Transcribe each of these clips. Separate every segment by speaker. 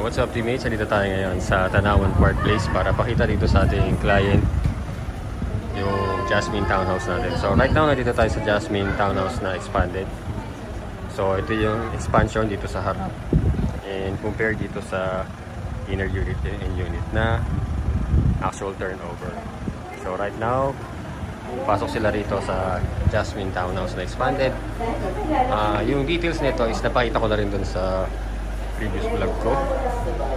Speaker 1: What's up teammates? Dito tayo ngayon sa Tanawan Park Place para pakita dito sa ating client yung Jasmine Townhouse natin. So right now nandito tayo sa Jasmine Townhouse na expanded. So ito yung expansion dito sa harap and compare dito sa inner unit and unit na actual turnover. So right now pasok sila rito sa Jasmine Townhouse na expanded. Yung details nito is napakita ko na rin dun sa previous vlog ko.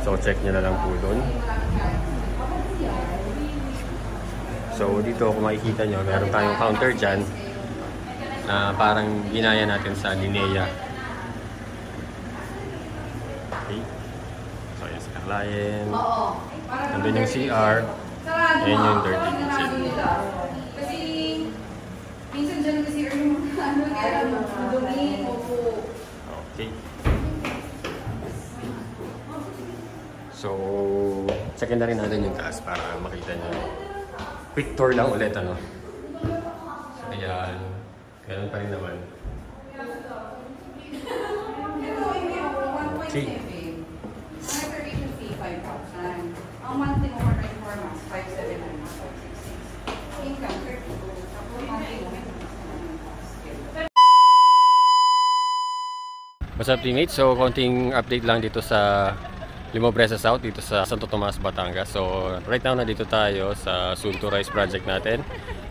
Speaker 1: So check nyo na lang po dun. So dito kung makikita nyo, meron tayong counter dyan na parang ginaya natin sa Linea. Okay. So yan sa client. Nandun yung CR. Ayan yung dirty kitchen.
Speaker 2: Kasi minsan dyan kasi yung dumi.
Speaker 1: Okay. So, checkin na rin natin yung taas para makita nyo. Quick tour lang ulit, ano? Ayan. Ganun pa rin naman. Okay.
Speaker 2: Reservation fee, 5,000. Ang monthly mo for 24 months, 5,700, 566. Income, 32. Tapos monthly mo,
Speaker 1: What's up teammates? So, konting update lang dito sa Limobresa South dito sa Santo Tomas, Batangas. So right now nandito tayo sa soon to rise project natin.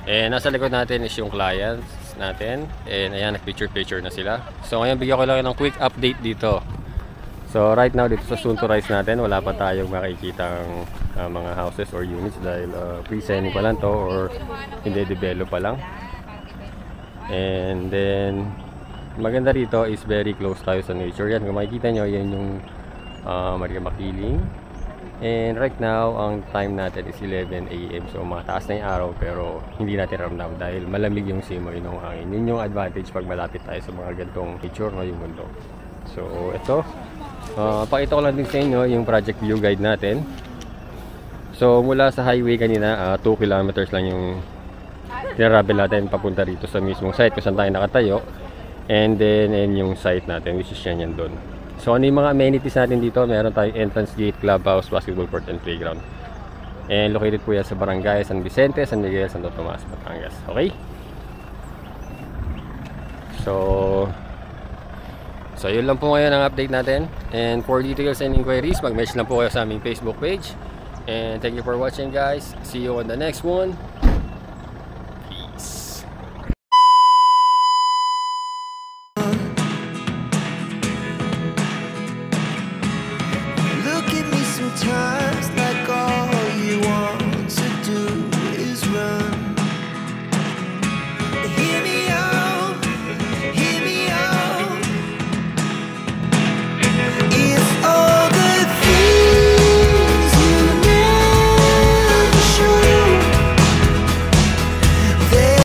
Speaker 1: And nasa likod natin is yung clients natin. And ayan, nag-picture na sila. So ngayon bigyan ko lang ng quick update dito. So right now dito sa soon to rise natin, wala pa tayong makikitang mga houses or units dahil pre-selling pa lang to or hindi develop pa lang. And then maganda rito is very close tayo sa nature. Yan, kung makikita nyo, yan yung Maria Makiling. And right now ang time natin is 11 AM. So mataas na yung araw pero hindi natin ramdam dahil malamig yung simoy ng hangin. Yun yung advantage pag malapit tayo sa mga gantong nature no, yung mundo. So ito, pakita ko lang din sa inyo yung project view guide natin. So mula sa highway kanina 2 kilometers lang yung tinravel natin papunta rito sa mismong site kung saan tayo nakatayo. And then yung site natin which is yan doon. So ano yung mga amenities natin dito? Meron tayong entrance gate, clubhouse, basketball court, and playground. And located po yan sa Barangay San Vicente, San Miguel, Santo Tomas, Batangas. Okay? So yun lang po ngayon ang update natin. And for details and inquiries, mag-message lang po kayo sa aming Facebook page. And thank you for watching guys. See you on the next one.